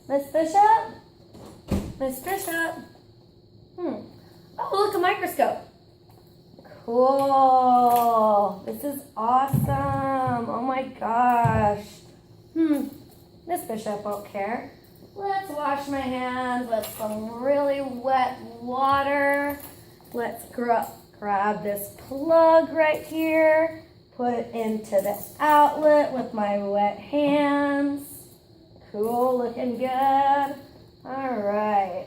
Miss Bishop? Miss Bishop? Oh, look, a microscope. Cool. This is awesome. Oh my gosh. Miss Bishop won't care. Let's wash my hands with some really wet water. Let's grab this plug right here. Put it into the outlet with my wet hands. Cool, looking good. All right,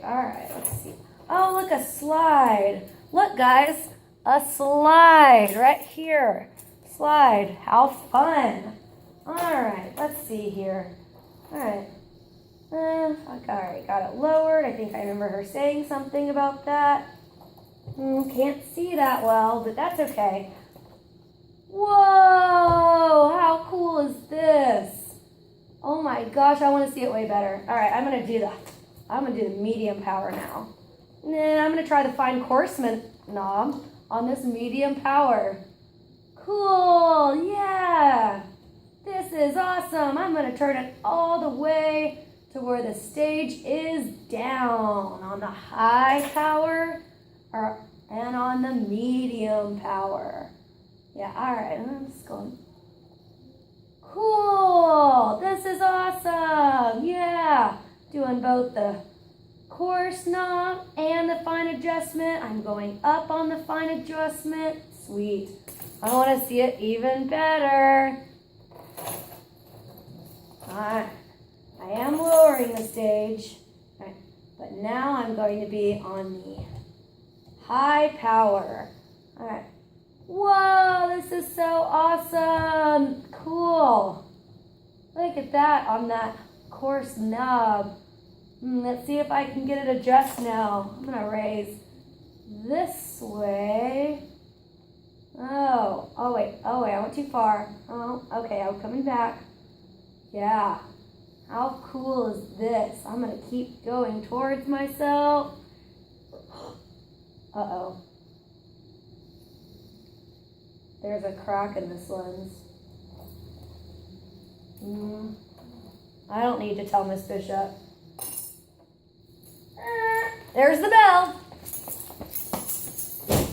let's see. Oh, look, a slide. Look, guys, a slide right here. Slide, how fun. All right, let's see here. All right. Got it lowered. I think I remember her saying something about that. Can't see that well, but that's okay. Whoa, how cool is this? Oh my gosh, I want to see it way better. All right, I'm gonna do the medium power now. And then I'm gonna try the fine coarseman knob on this medium power. Cool, yeah. This is awesome. I'm gonna turn it all the way to where the stage is down on the high power and on the medium power. Yeah, all right, I'm just going. Cool, this is awesome. Yeah, doing both the coarse knob and the fine adjustment. I'm going up on the fine adjustment. Sweet. I want to see it even better. All right. I am lowering the stage, right, but now I'm going to be on the high power. All right. Whoa, this is so awesome. Cool. Look at that on that coarse knob. Let's see if I can get it adjust now. I'm going to raise this way. Oh, wait, I went too far. Oh, okay, I'm coming back. Yeah. How cool is this? I'm going to keep going towards myself. Uh-oh. There's a crack in this lens. I don't need to tell Miss Bishop. There's the bell.